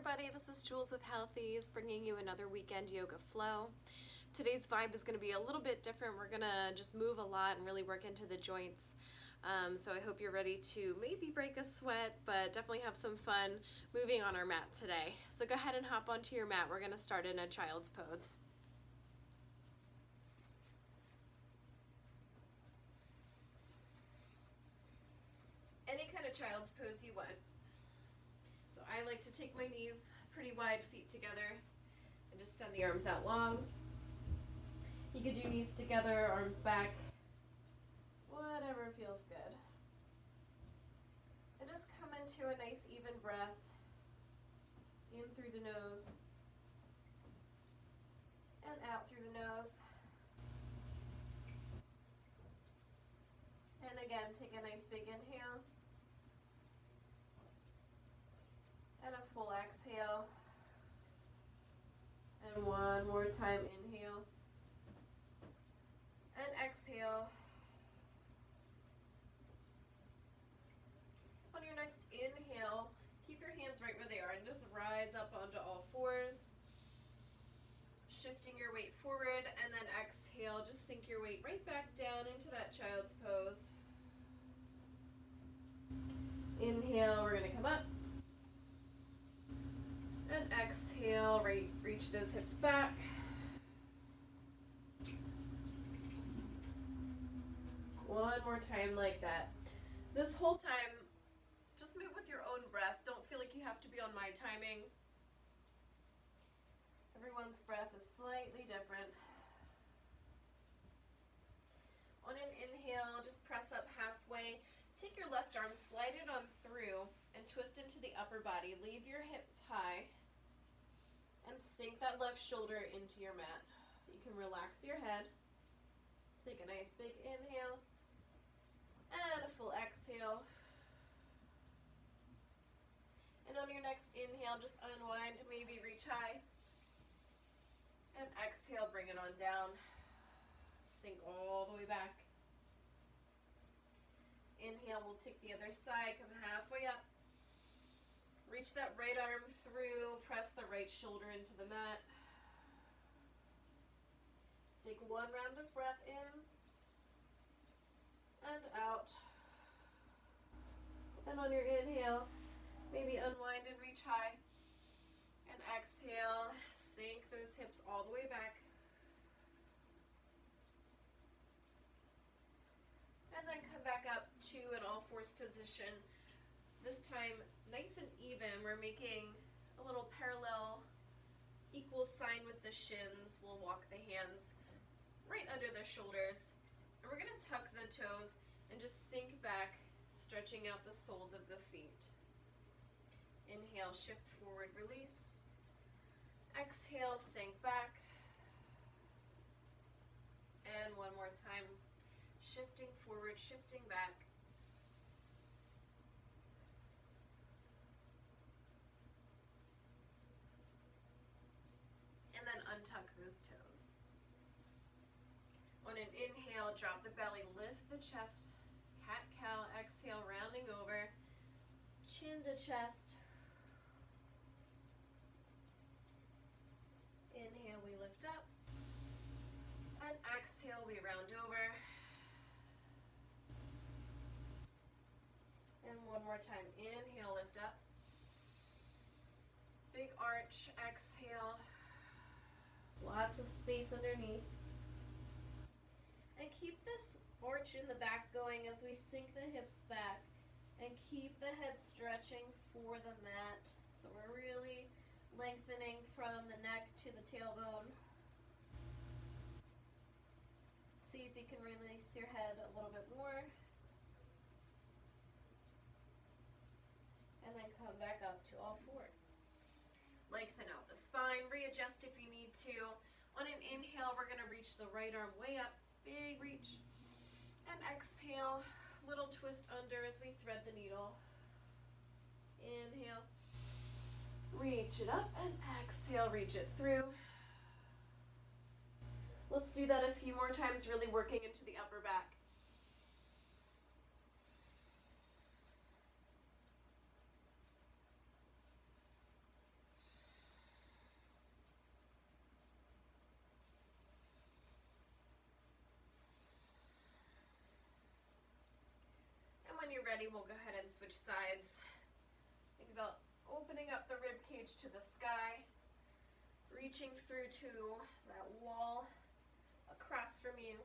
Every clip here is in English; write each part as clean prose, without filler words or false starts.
everybody, this is Jules with Healthies, bringing you another weekend yoga flow. Today's vibe is going to be a little bit different. We're going to just move a lot and really work into the joints. So I hope you're ready to maybe break a sweat, but definitely have some fun moving on our mat today. So go ahead and hop onto your mat. We're going to start in a child's pose. Any kind of child's pose you want. So I like to take my knees pretty wide, feet together, and just send the arms out long. You could do knees together, arms back, whatever feels good. And just come into a nice even breath, in through the nose, and out through the nose. And again, take a nice big inhale. And a full exhale. And one more time, inhale. And exhale. On your next inhale, keep your hands right where they are and just rise up onto all fours. Shifting your weight forward, and then exhale, just sink your weight right back down into that child's pose. Inhale, we're going to come up. And exhale, reach those hips back. One more time like that. This whole time, just move with your own breath. Don't feel like you have to be on my timing. Everyone's breath is slightly different. On an inhale, just press up halfway. Take your left arm, slide it on through, and twist into the upper body. Leave your hips high. And sink that left shoulder into your mat. You can relax your head. Take a nice big inhale. And a full exhale. And on your next inhale, just unwind, maybe reach high. And exhale, bring it on down. Sink all the way back. Inhale, we'll take the other side, come halfway up. Reach that right arm through, press the right shoulder into the mat. Take one round of breath in and out. And on your inhale, maybe unwind and reach high. And exhale, sink those hips all the way back. And then come back up to an all fours position. This time, nice and even. We're making a little parallel, equal sign with the shins. We'll walk the hands right under the shoulders. And we're going to tuck the toes and just sink back, stretching out the soles of the feet. Inhale, shift forward, release. Exhale, sink back. And one more time, shifting forward, shifting back. And then untuck those toes. On an inhale, drop the belly, lift the chest, cat-cow, exhale, rounding over, chin to chest. Inhale, we lift up. And exhale, we round over. And one more time, inhale, lift up. Big arch, exhale. Lots of space underneath. And keep this arch in the back going as we sink the hips back. And keep the head stretching for the mat. So we're really lengthening from the neck to the tailbone. See if you can release your head a little bit more. And then come back up to all fours. Lengthen out the spine, readjust if you need to. On an inhale, we're going to reach the right arm way up, big reach. And exhale, little twist under as we thread the needle. Inhale, reach it up, and exhale, reach it through. Let's do that a few more times, really working into the upper back. ready, we'll go ahead and switch sides. Think about opening up the rib cage to the sky, reaching through to that wall across from you.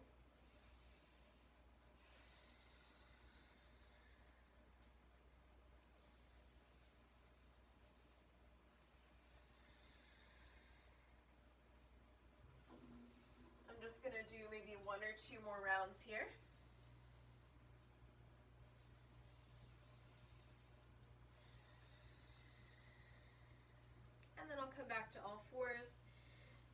I'm just going to do maybe 1 or 2 more rounds here. And then I'll come back to all fours.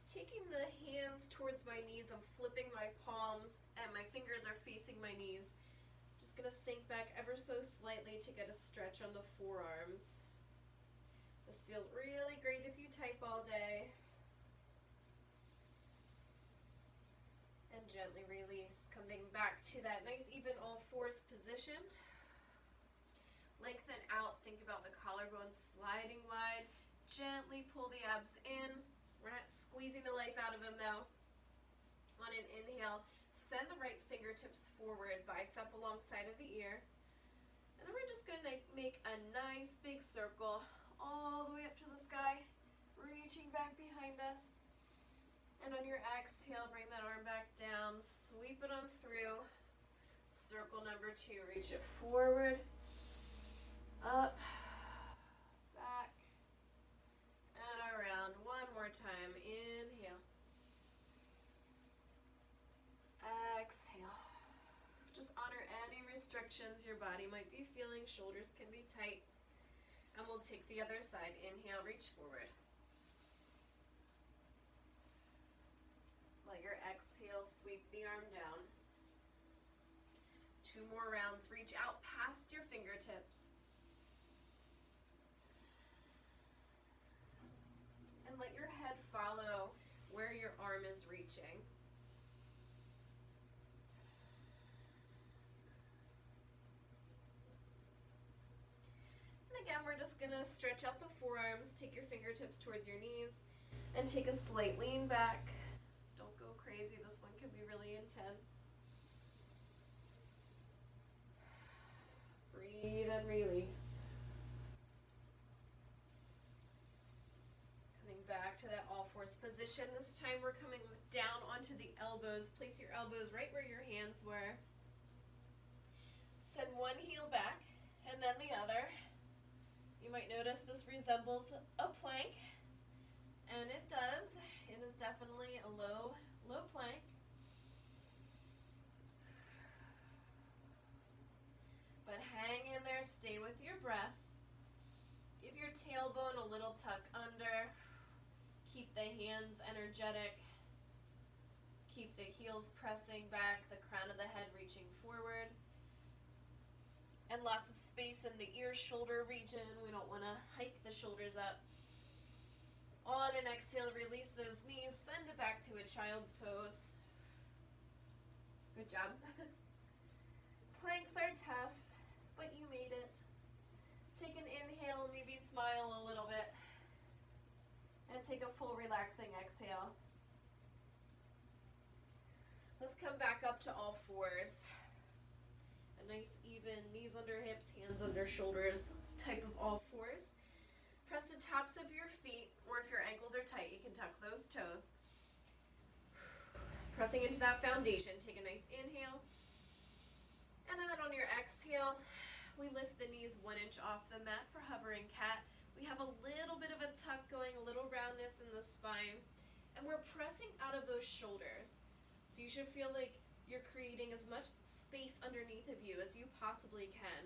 Taking the hands towards my knees, I'm flipping my palms and my fingers are facing my knees. Just going to sink back ever so slightly to get a stretch on the forearms. This feels really great if you type all day. And gently release, coming back to that nice even all fours position. Lengthen out, think about the collarbone sliding wide. Gently pull the abs in. We're not squeezing the life out of them though. On an inhale, send the right fingertips forward, bicep alongside of the ear. And then we're just going to make a nice big circle all the way up to the sky, reaching back behind us. And on your exhale, bring that arm back down, sweep it on through. Circle number 2, reach it forward, up, back, and around. One more time. Inhale. Exhale. Just honor any restrictions your body might be feeling. Shoulders can be tight. And we'll take the other side. Inhale, reach forward. Let your exhale sweep the arm down. 2 more rounds. Reach out past your fingertips. And let your head follow where your arm is reaching. And again, we're just going to stretch out the forearms, take your fingertips towards your knees, and take a slight lean back. Don't go crazy. This one can be really intense. Breathe and release. Back to that all fours position. This time we're coming down onto the elbows. Place your elbows right where your hands were. Send one heel back and then the other. You might notice this resembles a plank, and it does. It is definitely a low plank. But hang in there, stay with your breath. Give your tailbone a little tuck under. Keep the hands energetic. Keep the heels pressing back, the crown of the head reaching forward. And lots of space in the ear-shoulder region. We don't want to hike the shoulders up. On an exhale, release those knees. Send it back to a child's pose. Good job. Planks are tough, but you made it. Take an inhale, maybe smile a little bit. And take a full relaxing exhale. Let's come back up to all fours. A nice even knees under hips, hands under shoulders type of all fours. Press the tops of your feet, or if your ankles are tight, you can tuck those toes. Pressing into that foundation, take a nice inhale. And then on your exhale, we lift the knees 1 inch off the mat for hovering cat. We have a little bit of a tuck going, a little roundness in the spine, and we're pressing out of those shoulders. So you should feel like you're creating as much space underneath of you as you possibly can.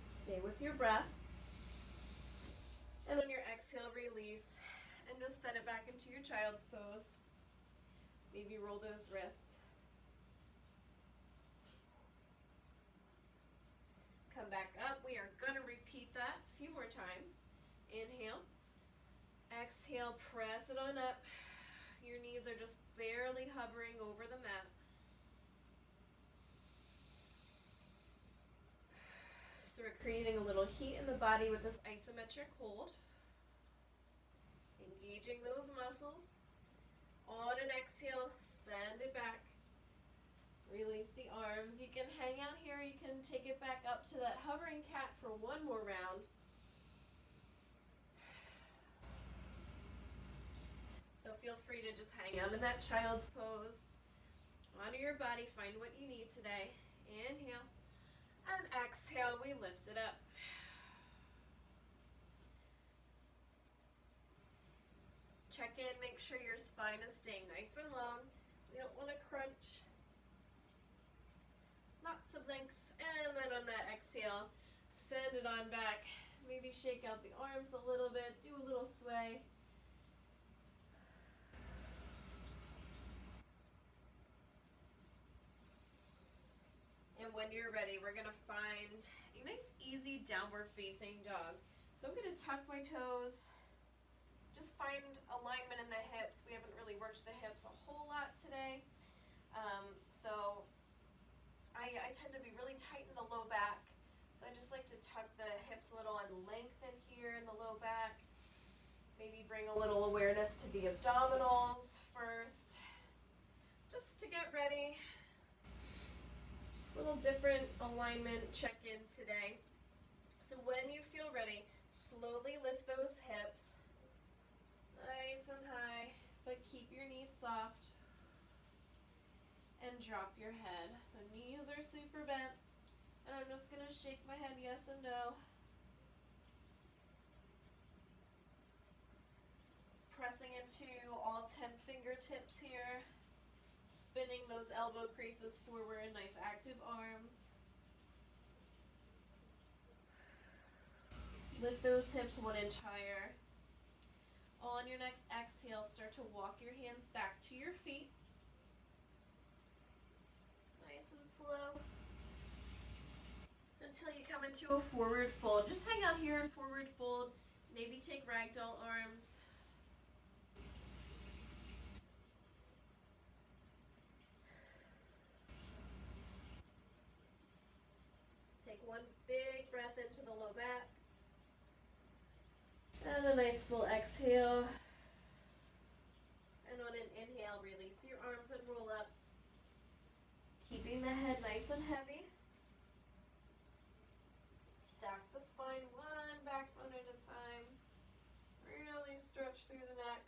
Stay with your breath. And on your exhale, release, and just send it back into your child's pose. Maybe roll those wrists. Come back up. We are going to repeat that a few more times. Inhale. Exhale, press it on up. Your knees are just barely hovering over the mat. So we're creating a little heat in the body with this isometric hold. Engaging those muscles. On an exhale, send it back. Release the arms. You can hang out here. You can take it back up to that hovering cat for one more round. So feel free to just hang out in that child's pose. Honor your body. Find what you need today. Inhale. And exhale. We lift it up. Check in. Make sure your spine is staying nice and long. We don't want to crunch. Lots of length. And then on that exhale, send it on back. Maybe shake out the arms a little bit. Do a little sway. And when you're ready, we're going to find a nice, easy downward facing dog. So I'm going to tuck my toes. Just find alignment in the hips. We haven't really worked the hips a whole lot today. So I tend to be really tight in the low back. So I just like to tuck the hips a little and lengthen here in the low back. Maybe bring a little awareness to the abdominals first. Just to get ready. A little different alignment check-in today. So when you feel ready, slowly lift those hips. Nice and high, but keep your knees soft. And drop your head. So knees are super bent. And I'm just going to shake my head yes and no. Pressing into all 10 fingertips here. Spinning those elbow creases forward. Nice active arms. Lift those hips 1 inch higher. On your next exhale, start to walk your hands back to your feet. Nice and slow. Until you come into a forward fold. Just hang out here in forward fold. Maybe take ragdoll arms. Take one big breath into the low back. And a nice full exhale. And on an inhale, release your arms and roll up. Keeping the head nice and heavy. Stack the spine one backbone at a time. Really stretch through the neck.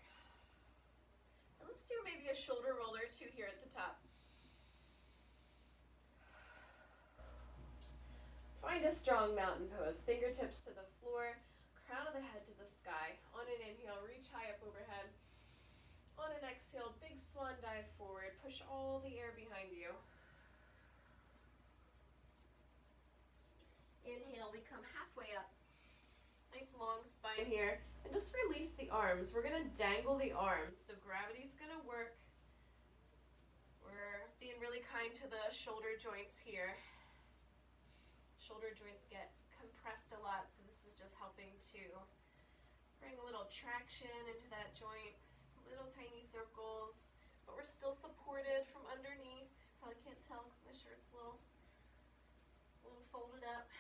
And let's do maybe a shoulder roll or two here at the top. Find a strong mountain pose. Fingertips to the floor. Crown of the head to the sky. On an inhale, reach high up overhead. On an exhale, big swan dive forward. Push all the air behind you. Inhale, we come halfway up. Nice long spine here. And just release the arms. We're going to dangle the arms. So gravity's going to work. We're being really kind to the shoulder joints here. Shoulder joints get compressed a lot, so this is just helping to bring a little traction into that joint. Little tiny circles, but we're still supported from underneath. Probably can't tell because my shirt's a little folded up.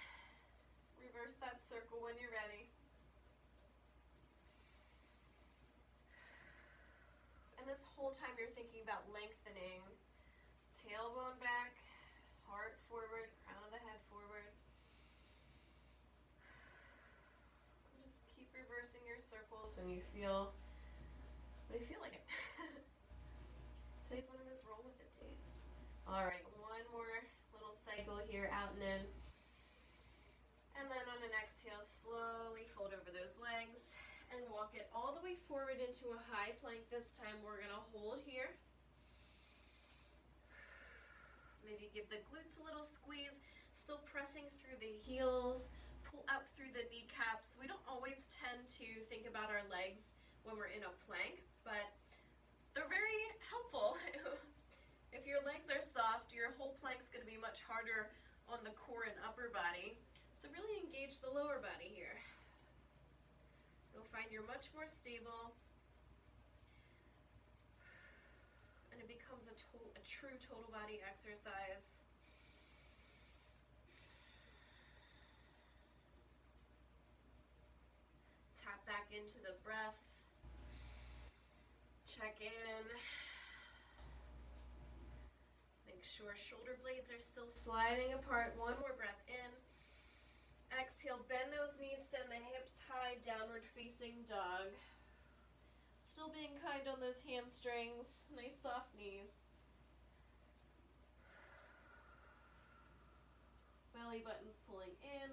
Reverse that circle when you're ready. And this whole time you're thinking about lengthening. Tailbone back, heart forward, crown of the head forward. Just keep reversing your circles when you feel like it. Today's one of those roll with it days. All right, one more little cycle here, out and in. And then on an exhale, slowly fold over those legs and walk it all the way forward into a high plank. This time we're gonna hold here. Maybe give the glutes a little squeeze, still pressing through the heels, pull out through the kneecaps. We don't always tend to think about our legs when we're in a plank, but they're very helpful. If your legs are soft, your whole plank's going to be much harder on the core and upper body. So really engage the lower body here. You'll find you're much more stable, and it becomes a true total body exercise. Tap back into the breath. Check in. Think Make sure shoulder blades are still sliding apart. One more breath in. Exhale, bend those knees, send the hips high, downward facing dog. Still being kind on those hamstrings. Nice soft knees. Belly button's pulling in.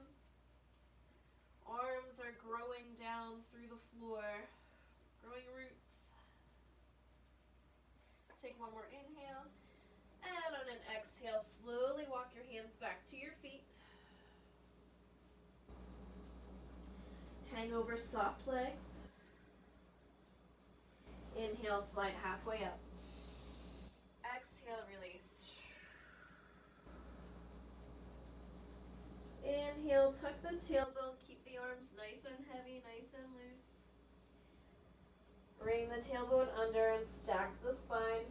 Arms are growing down through the floor. Growing roots. Take one more inhale. And on an exhale, slowly walk your hands back to your feet. Hang over soft legs. Inhale, slide halfway up. Exhale, release. Inhale, tuck the tailbone, keep the arms nice and heavy, nice and loose. Bring the tailbone under and stack the spine.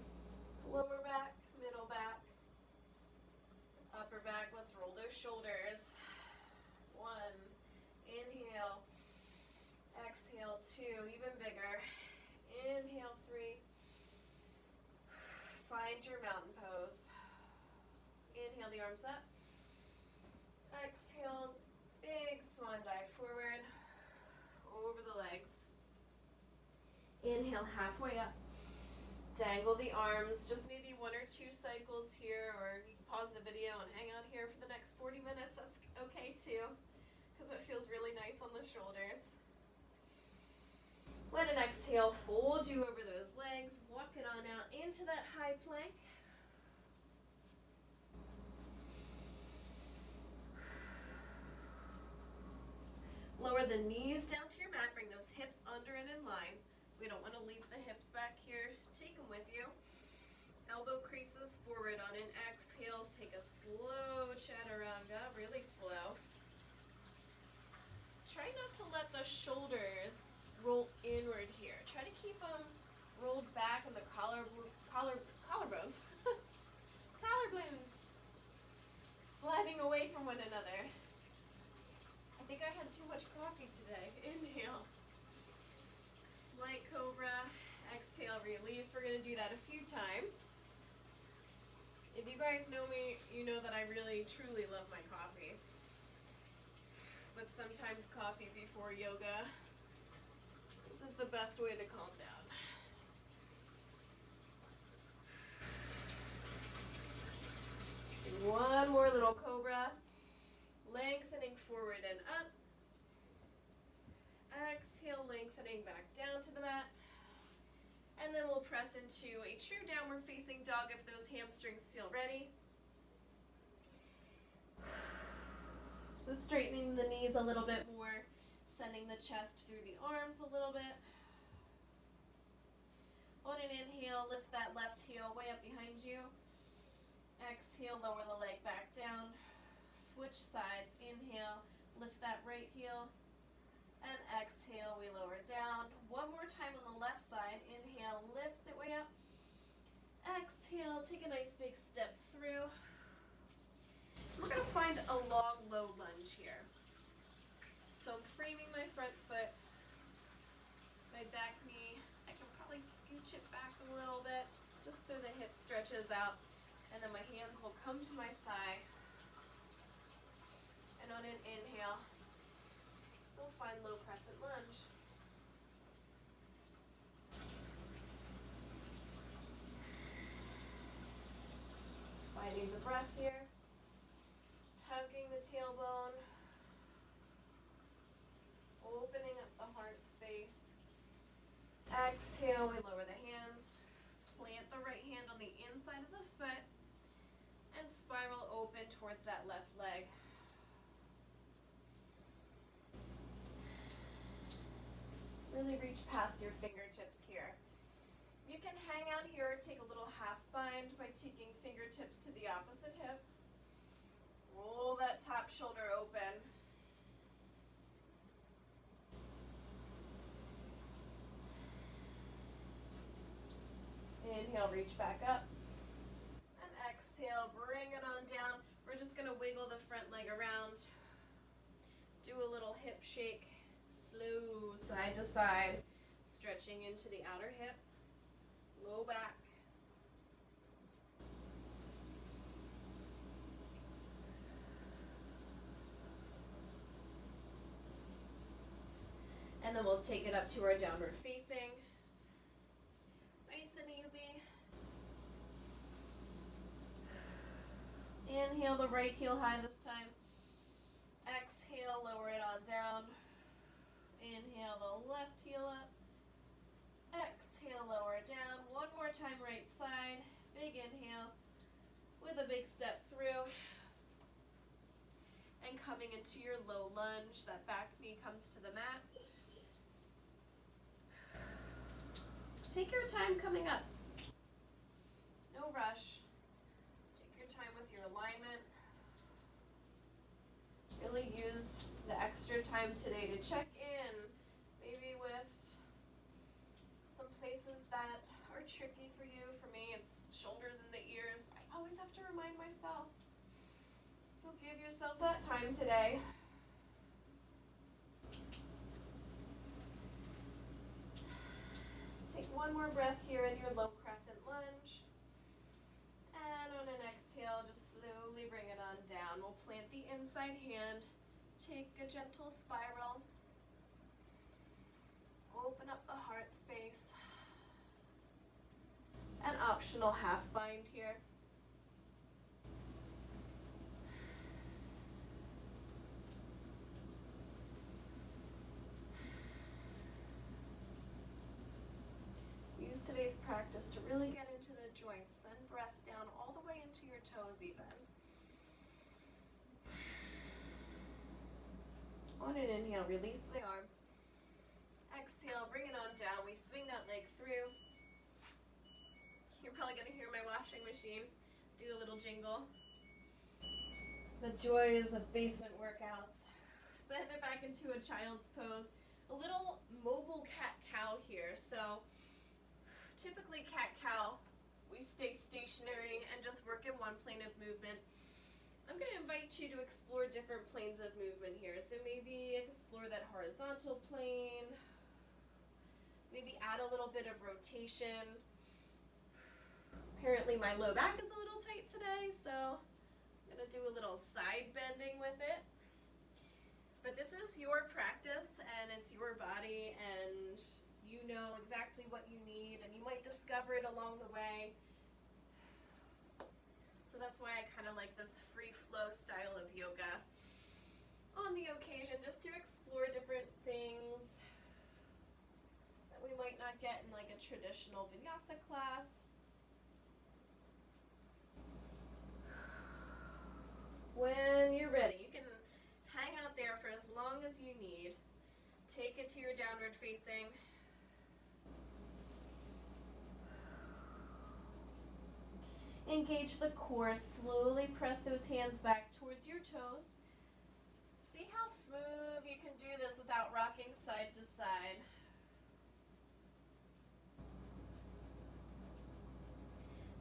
Lower back, middle back, upper back. Let's roll those shoulders. 1, inhale, exhale, 2, even bigger. Inhale, 3. Find your mountain pose. Inhale the arms up. Exhale, big swan dive forward, over the legs. Inhale, halfway up. Dangle the arms, just maybe 1 or 2 cycles here, or you can pause the video and hang out here for the next 40 minutes. That's okay too, because it feels really nice on the shoulders. Let an exhale fold you over those legs. Walk it on out into that high plank. Lower the knees down to your mat. Bring those hips under and in line. We don't want to leave the hips back here. Take them with you. Elbow creases forward on an exhale. Take a slow chaturanga, really slow. Try not to let the shoulders roll inward here. Try to keep them rolled back in the collarbones. Collarbones. Sliding away from one another. I think I had too much coffee today. Inhale. Slight cobra. Exhale, release. We're going to do that a few times. If you guys know me, you know that I really, truly love my coffee. But sometimes coffee before yoga isn't the best way to calm down. One more little cobra. Lengthening forward and up. Exhale, lengthening back down to the mat. And then we'll press into a true downward facing dog if those hamstrings feel ready. So straightening the knees a little bit more, sending the chest through the arms a little bit. On an inhale, lift that left heel way up behind you. Exhale, lower the leg back down. Switch sides. Inhale, lift that right heel. And exhale, we lower down. One more time on the left side. Inhale, lift it way up. Exhale, take a nice big step through. We're going to find a long, low lunge here. So I'm framing my front foot, my back knee. I can probably scooch it back a little bit, just so the hip stretches out. And then my hands will come to my thigh. And on an inhale, we'll find low crescent lunge. Finding the breath here. Tugging the tailbone. Opening up the heart space. Exhale, we lower the hands. Plant the right hand on the inside of the foot. And spiral open towards that left leg. Really reach past your fingertips here. You can hang out here or take a little half bind by taking fingertips to the opposite hip. Roll that top shoulder open. Inhale, reach back up. And exhale, bring it on down. We're just going to wiggle the front leg around. Do a little hip shake. Slow side to side. Stretching into the outer hip. Low back. And then we'll take it up to our downward facing. Nice and easy. Inhale the right heel high this time. Exhale, lower it on down. Inhale the left heel up. Exhale, lower it down. One more time, right side. Big inhale with a big step through. And coming into your low lunge, that back knee comes to the mat. Take your time coming up. No rush. Take your time with your alignment. Really use the extra time today to check in, maybe with some places that are tricky for you. For me, it's shoulders and the ears. I always have to remind myself. So give yourself that time today. Take one more breath here in your low crescent lunge. And on an exhale, just slowly bring it on down. We'll plant the inside hand. Take a gentle spiral. Open up the heart space. An optional half bind here. Use today's practice to really get into the joints. Send breath down all the way into your toes even. On an inhale, release the arm. Exhale, bring it on down. We swing that leg through. You're probably going to hear my washing machine do a little jingle. The joys of basement workouts. Send it back into a child's pose. A little mobile cat-cow here. So typically cat-cow, we stay stationary and just work in one plane of movement. I'm going to invite you to explore different planes of movement here. So maybe explore that horizontal plane. Maybe add a little bit of rotation. Apparently my low back is a little tight today, so I'm going to do a little side bending with it. But this is your practice and it's your body and you know exactly what you need and you might discover it along the way. So that's why I kind of like this free flow style of yoga on the occasion, just to explore different things that we might not get in like a traditional vinyasa class. When you're ready, you can hang out there for as long as you need. Take it to your downward facing. Engage the core. Slowly press those hands back towards your toes. See how smooth you can do this without rocking side to side.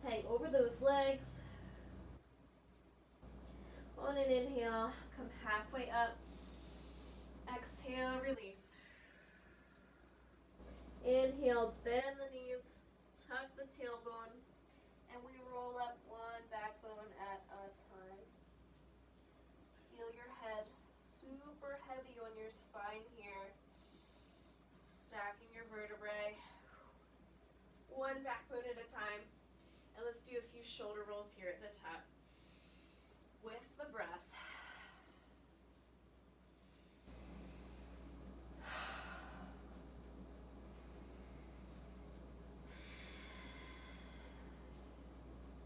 Hang over those legs. On an inhale, come halfway up. Exhale, release. Inhale, bend the knees, tuck the tailbone, and we roll up one backbone at a time. Feel your head super heavy on your spine here. Stacking your vertebrae. One backbone at a time. And let's do a few shoulder rolls here at the top. With the breath.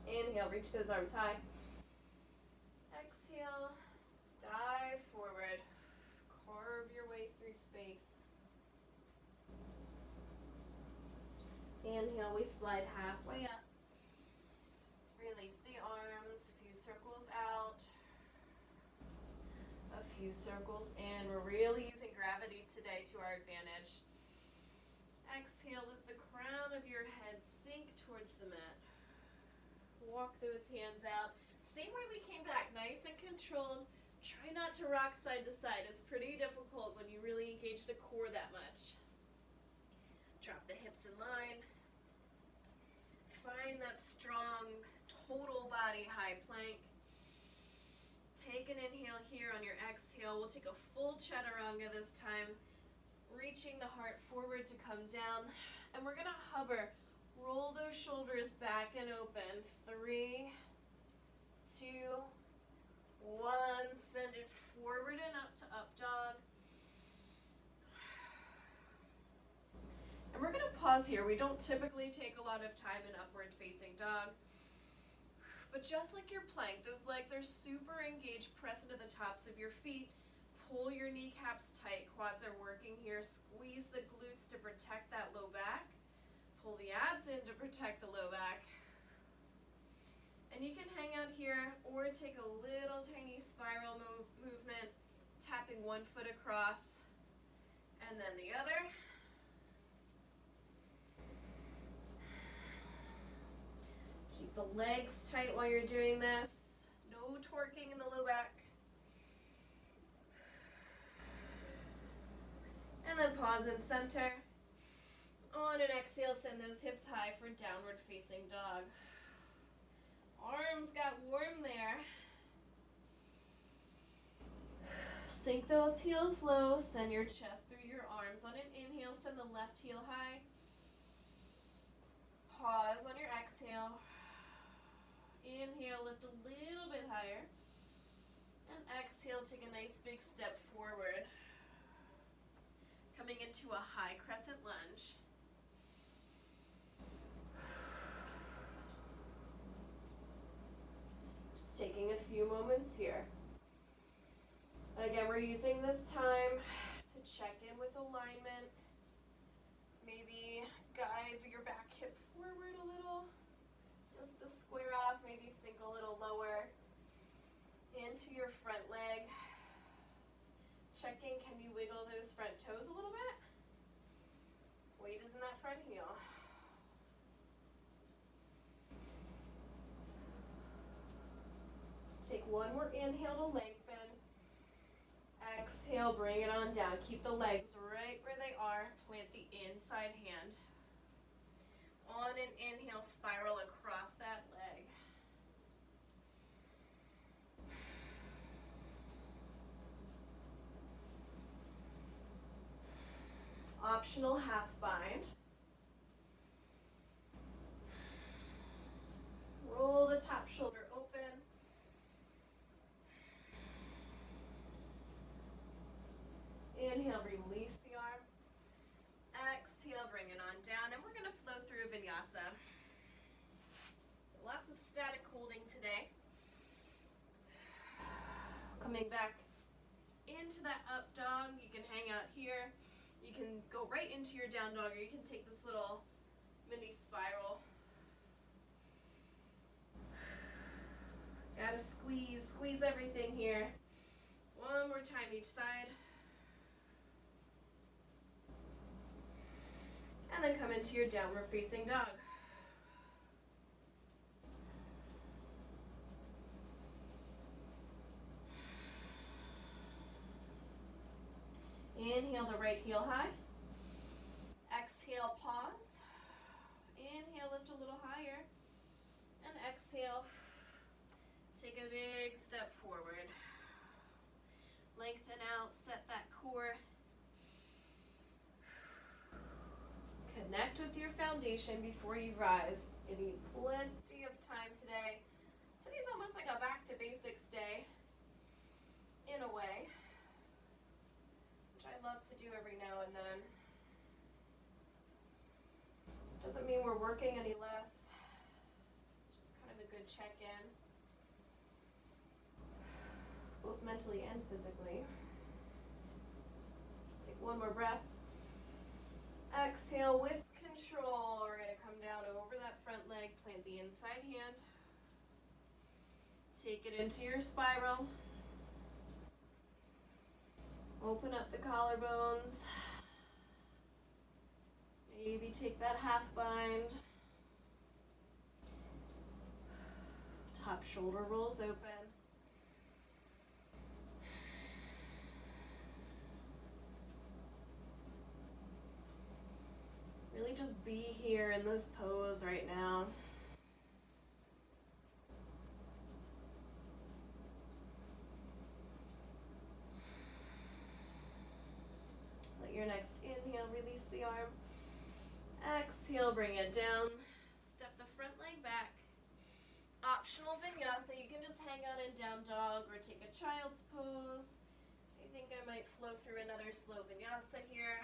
Inhale, reach those arms high. Exhale, dive forward. Carve your way through space. Inhale, we slide halfway up. Release the arms, a few circles out. A few circles in. We're really using gravity today to our advantage. Exhale, let the crown of your head sink towards the mat. Walk those hands out. Same way we came back, nice and controlled. Try not to rock side to side. It's pretty difficult when you really engage the core that much. Drop the hips in line. Find that strong total body high plank. Take an inhale here on your exhale. We'll take a full chaturanga this time. reaching the heart forward to come down. And we're gonna hover. Roll those shoulders back and open. 3, 2, 1. Send it forward and up to up dog. And we're gonna pause here. We don't typically take a lot of time in upward facing dog. But just like your plank, those legs are super engaged. Press into the tops of your feet. Pull your kneecaps tight. Quads are working here. Squeeze the glutes to protect that low back. Pull the abs in to protect the low back. And you can hang out here or take a little tiny spiral movement, tapping one foot across and then the other. Keep the legs tight while you're doing this. No torquing in the low back. And then pause and center. On an exhale, send those hips high for downward facing dog. Arms got warm there. Sink those heels low. Send your chest through your arms. On an inhale, send the left heel high. Pause on your exhale. Inhale, lift a little bit higher. And exhale, take a nice big step forward. Coming into a high crescent lunge. Just taking a few moments here. Again, we're using this time to check in with alignment. Maybe guide your back hip forward a little. Just to square off, maybe sink a little lower into your front leg. Checking, can you wiggle those front toes a little bit? Weight is in that front heel. Take one more inhale to lengthen. Exhale, bring it on down. Keep the legs right where they are. Plant the inside hand. On an inhale, spiral across that leg. Optional half bind. Roll the top shoulder open. Inhale, release the arm. Exhale, bring it on down, and we're going to flow through vinyasa. Lots of static holding today. Coming back into that up dog. You can hang out here. You can go right into your down dog, or you can take this little mini spiral. Gotta squeeze everything here. One more time each side. And then come into your downward facing dog. Inhale the right heel high. Exhale, pause. Inhale, lift a little higher. And exhale, take a big step forward. Lengthen out, set that core. Connect with your foundation before you rise. You need plenty of time today. Today's almost like a back to basics day, in a way, which I love to do every now and then. Doesn't mean we're working any less. Just kind of a good check-in, both mentally and physically. Take one more breath. Exhale with control. We're going to come down over that front leg, plant the inside hand. Take it into your spiral. Open up the collarbones. Maybe take that half bind. Top shoulder rolls open. Really just be here in this pose right now. Let your next release the arm. Exhale, bring it down. Step the front leg back. Optional vinyasa, you can just hang out in down dog or take a child's pose. I think I might flow through another slow vinyasa here.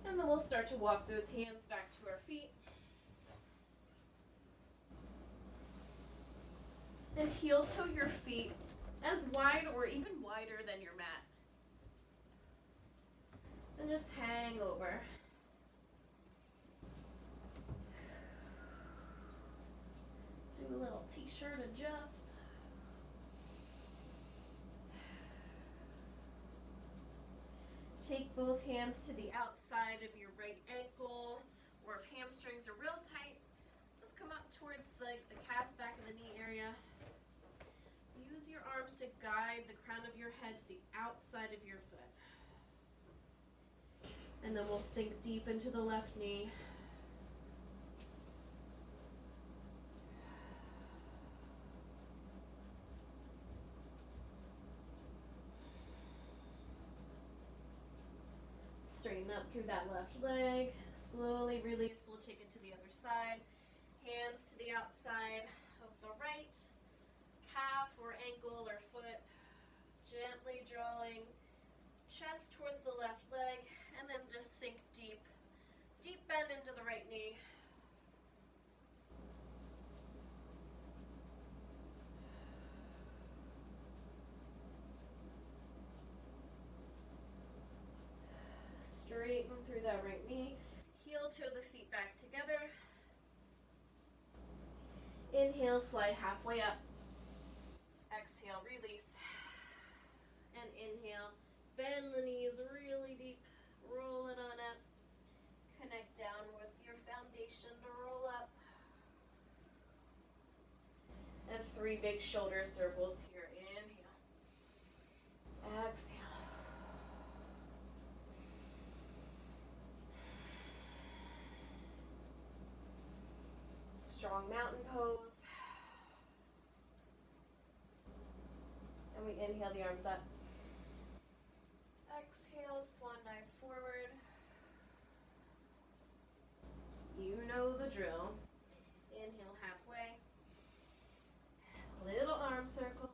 And then we'll start to walk those hands back to our feet. And heel toe your feet as wide or even wider than your mat. And just hang over. Do a little t-shirt adjust. Take both hands to the outside of your right ankle, or if hamstrings are real tight, just come up towards the calf, back of the knee area. Use your arms to guide the crown of your head to the outside of your foot. And then we'll sink deep into the left knee. Straighten up through that left leg. Slowly release. We'll take it to the other side. Hands to the outside of the right calf or ankle or foot. Gently drawing chest towards the left leg, and then just sink deep. Deep bend into the right knee. Straighten through that right knee. Heel toe the feet back together. Inhale, slide halfway up. Exhale, release. And inhale, bend the knees really deep. Roll it on up. Connect down with your foundation to roll up. And 3 big shoulder circles here. Inhale. Exhale. Strong mountain pose. And we inhale the arms up. Exhale, swan dive forward. You know the drill. Inhale halfway. Little arm circles.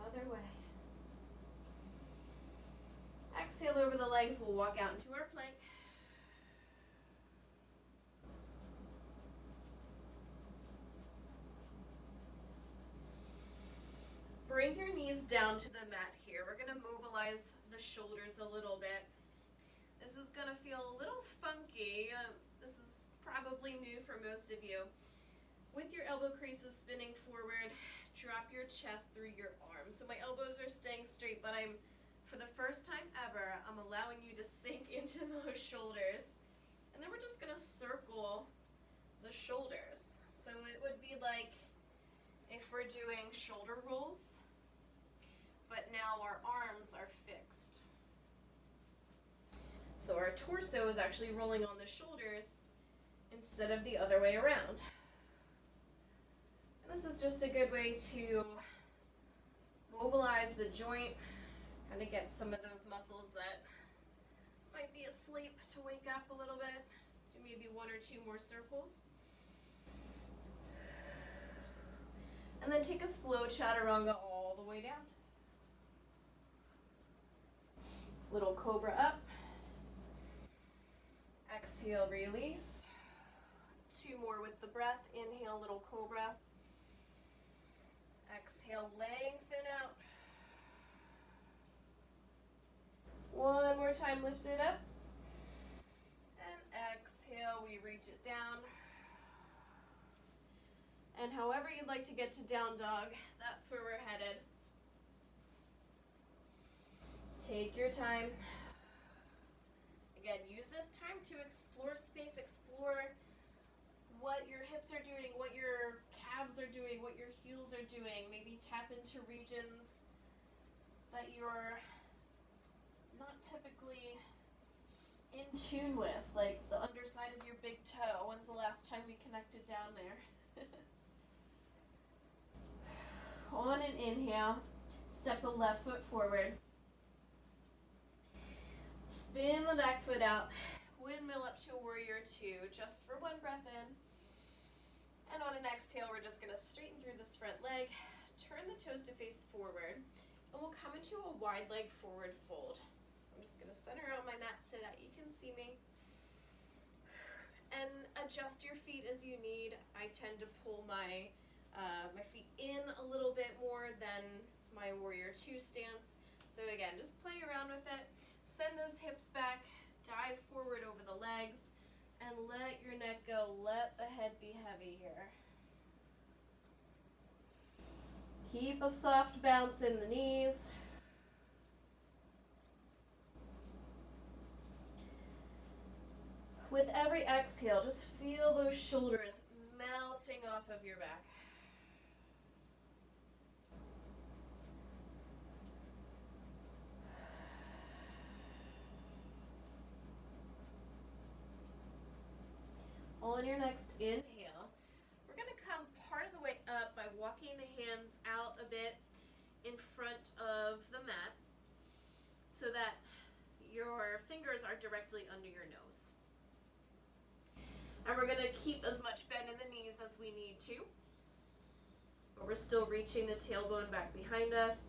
Other way. Exhale over the legs. We'll walk out into our plank. Bring your knees down to the mat here. We're going to mobilize the shoulders a little bit. This is going to feel a little funky. This is probably new for most of you. With your elbow creases spinning forward, drop your chest through your arms. So my elbows are staying straight, but for the first time ever, I'm allowing you to sink into those shoulders. And then we're just going to circle the shoulders. So it would be like if we're doing shoulder rolls, but now our arms are fixed. So our torso is actually rolling on the shoulders instead of the other way around. And this is just a good way to mobilize the joint, kind of get some of those muscles that might be asleep to wake up a little bit. Do maybe 1 or 2 more circles. And then take a slow chaturanga all the way down. Little cobra up. Exhale, release. 2 more with the breath. Inhale, little cobra. Exhale, lengthen out. 1 more time, lift it up. And exhale, we reach it down. And however you'd like to get to down dog, that's where we're headed. Take your time. Again, use this time to explore space, explore what your hips are doing, what your calves are doing, what your heels are doing. Maybe tap into regions that you're not typically in tune with, like the underside of your big toe. time we connected down there. On an inhale, step the left foot forward. Spin the back foot out. Windmill up to a warrior two, just for one breath in. And on an exhale, we're just gonna straighten through this front leg, turn the toes to face forward, and we'll come into a wide leg forward fold. I'm just gonna center out my mat so that you can see me. And adjust your feet as you need. I tend to pull my feet in a little bit more than my warrior two stance. So again, just play around with it. Send those hips back, dive forward over the legs, and let your neck go. Let the head be heavy here. Keep a soft bounce in the knees. With every exhale, just feel those shoulders melting off of your back. On your next inhale, we're going to come part of the way up by walking the hands out a bit in front of the mat so that your fingers are directly under your nose. And we're going to keep as much bend in the knees as we need to. But we're still reaching the tailbone back behind us.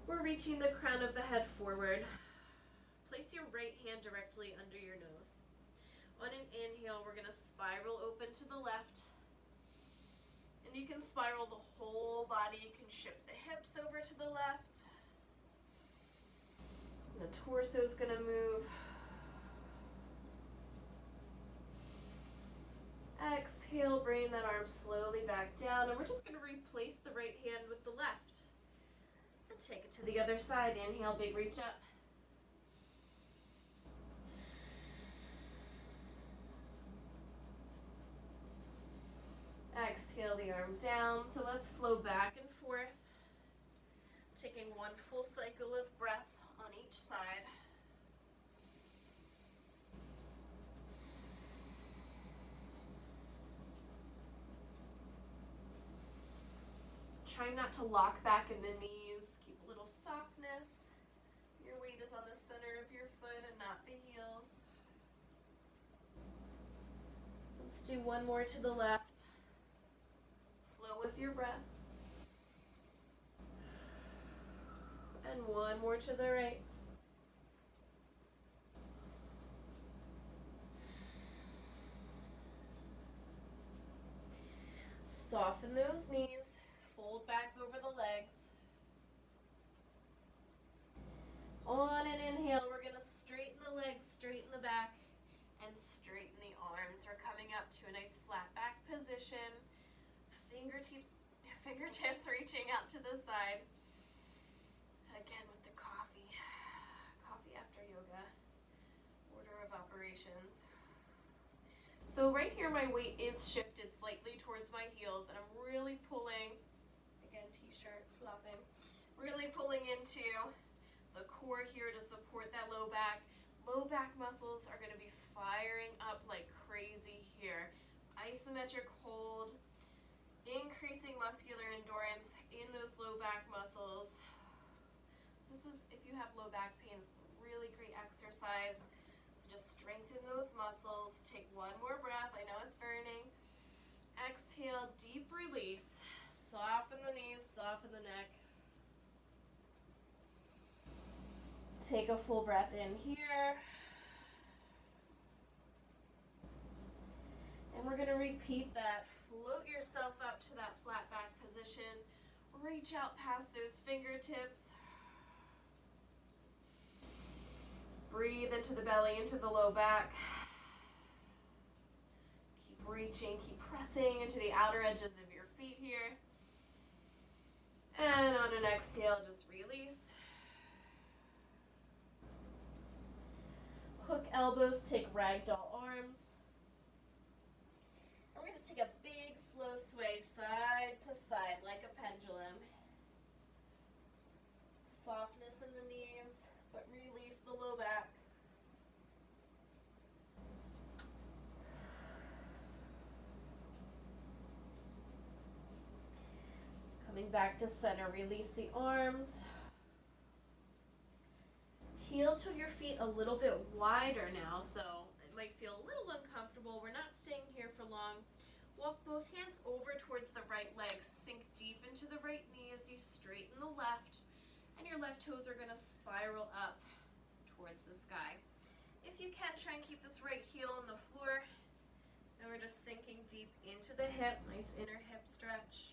We're reaching the crown of the head forward. Place your right hand directly under your nose. On an inhale, we're going to spiral open to the left. And you can spiral the whole body. You can shift the hips over to the left. And the torso is going to move. Exhale, bring that arm slowly back down. And we're just going to replace the right hand with the left. And take it to the other side. Inhale, big reach up. Exhale the arm down, so let's flow back and forth, taking one full cycle of breath on each side. Try not to lock back in the knees, keep a little softness. Your weight is on the center of your foot and not the heels. Let's do one more to the left. With your breath. And one more to the right. Soften those knees. Fold back over the legs. On an inhale, we're going to straighten the legs, straighten the back, and straighten the arms. We're coming up to a nice flat back position. Fingertips reaching out to the side. Again with the coffee after yoga, order of operations. So right here my weight is shifted slightly towards my heels and I'm really pulling, again t-shirt flopping, really pulling into the core here to support that low back. Low back muscles are going to be firing up like crazy here. Isometric hold. Increasing muscular endurance in those low back muscles. So this is, if you have low back pain, it's a really great exercise to just strengthen those muscles. Take one more breath. I know it's burning. Exhale, deep release. Soften the knees, soften the neck. Take a full breath in here. And we're going to repeat that. Float yourself up to that flat back position. Reach out past those fingertips. Breathe into the belly, into the low back. Keep reaching, keep pressing into the outer edges of your feet here. And on an exhale, just release. Hook elbows, take ragdoll arms. And we're going to take a big slow sway side to side like a pendulum. Softness in the knees, but release the low back. Coming back to center, release the arms. Heel to your feet a little bit wider now, so it might feel a little uncomfortable. We're not staying here for long. Walk both hands over towards the right leg. Sink deep into the right knee as you straighten the left, and your left toes are going to spiral up towards the sky. If you can, try and keep this right heel on the floor, and we're just sinking deep into the hip. Nice inner hip stretch.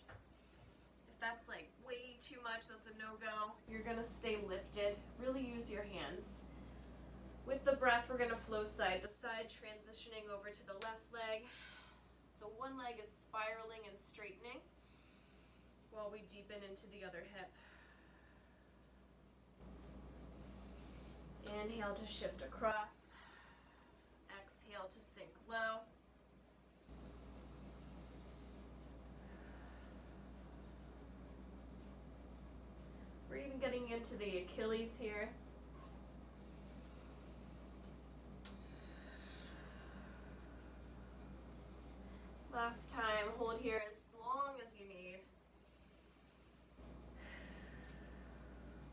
If that's like way too much, that's a no-go. You're gonna stay lifted. Really use your hands. With the breath, we're gonna flow side to side, transitioning over to the left leg. So one leg is spiraling and straightening while we deepen into the other hip. Inhale to shift across. Exhale to sink low. We're even getting into the Achilles here. Last time, hold here as long as you need.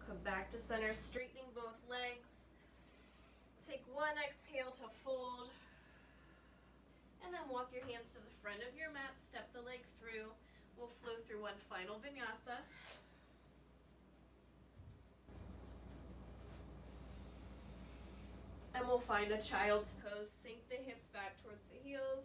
Come back to center, straightening both legs. Take one exhale to fold. And then walk your hands to the front of your mat, step the leg through. We'll flow through one final vinyasa. And we'll find a child's pose. Sink the hips back towards the heels.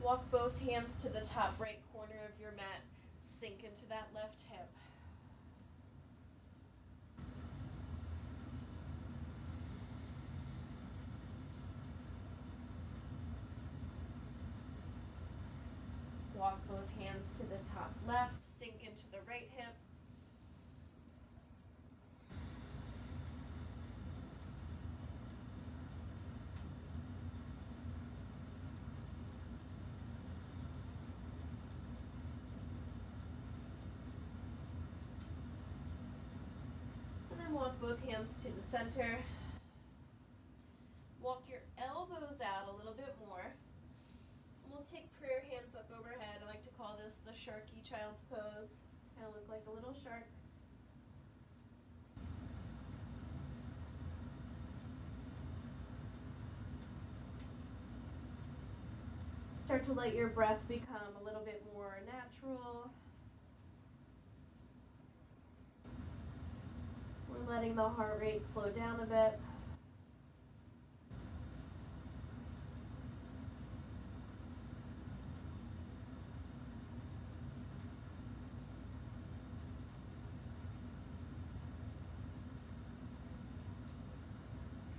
Walk both hands to the top right corner of your mat. Sink into that left hip. Walk both hands to the top left. Sink into the right hip. Walk both hands to the center. Walk your elbows out a little bit more. And we'll take prayer hands up overhead. I like to call this the sharky child's pose. Kind of look like a little shark. Start to let your breath become a little bit more natural. We're letting the heart rate slow down a bit.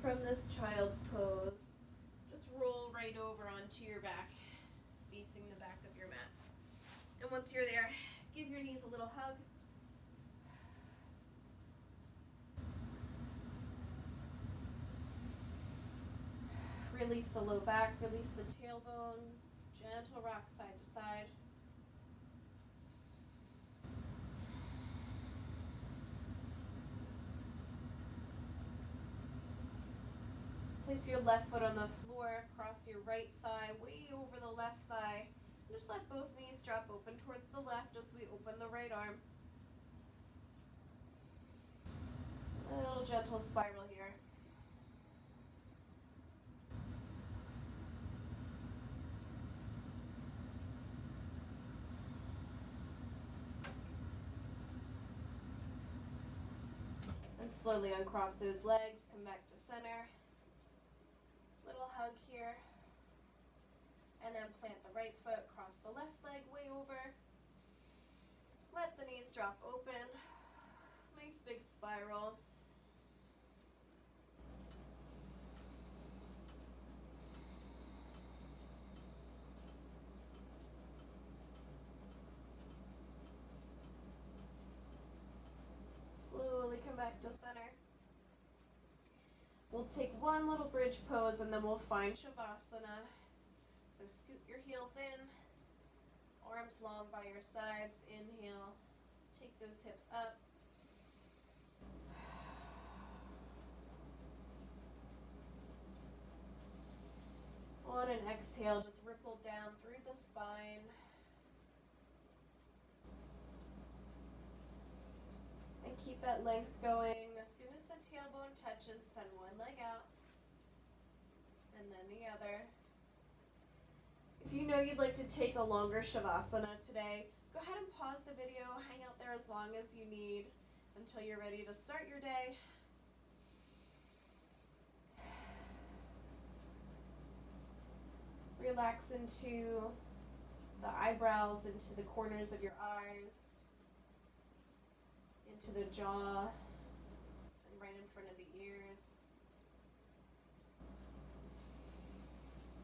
From this child's pose, just roll right over onto your back, facing the back of your mat. And once you're there, give your knees a little hug. Release the low back, release the tailbone, gentle rock side to side. Place your left foot on the floor, cross your right thigh way over the left thigh. And just let both knees drop open towards the left as we open the right arm. A little gentle spiral here. And slowly uncross those legs, come back to center. Little hug here. And then plant the right foot, cross the left leg way over. Let the knees drop open. Nice big spiral. Slowly come back to center. We'll take one little bridge pose and then we'll find Shavasana. So scoot your heels in, arms long by your sides. Inhale, take those hips up. On an exhale, just ripple down through the spine. And keep that length going. As soon as the tailbone touches, send one leg out and then the other. If you know you'd like to take a longer Shavasana today, go ahead and pause the video, hang out there as long as you need until you're ready to start your day. Relax into the eyebrows, into the corners of your eyes, into the jaw, and right in front of the ears.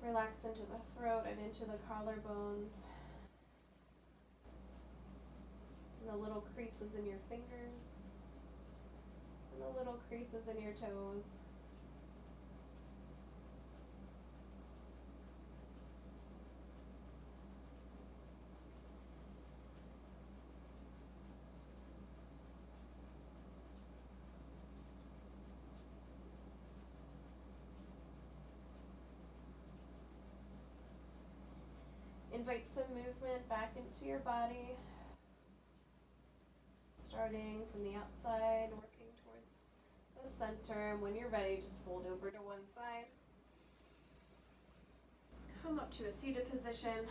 Relax into the throat and into the collarbones, and the little creases in your fingers, and the little creases in your toes. Invite some movement back into your body, starting from the outside, working towards the center, and when you're ready, just fold over to one side. Come up to a seated position,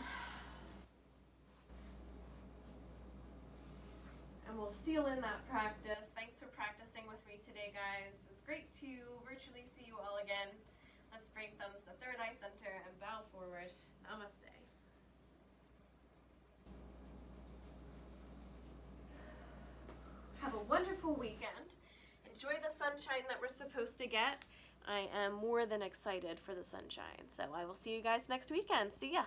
and we'll seal in that practice. Thanks for practicing with me today, guys. It's great to virtually see you all again. Let's bring thumbs to third eye center and bow forward. Namaste. Have a wonderful weekend. Enjoy the sunshine that we're supposed to get. I am more than excited for the sunshine. So I will see you guys next weekend. See ya.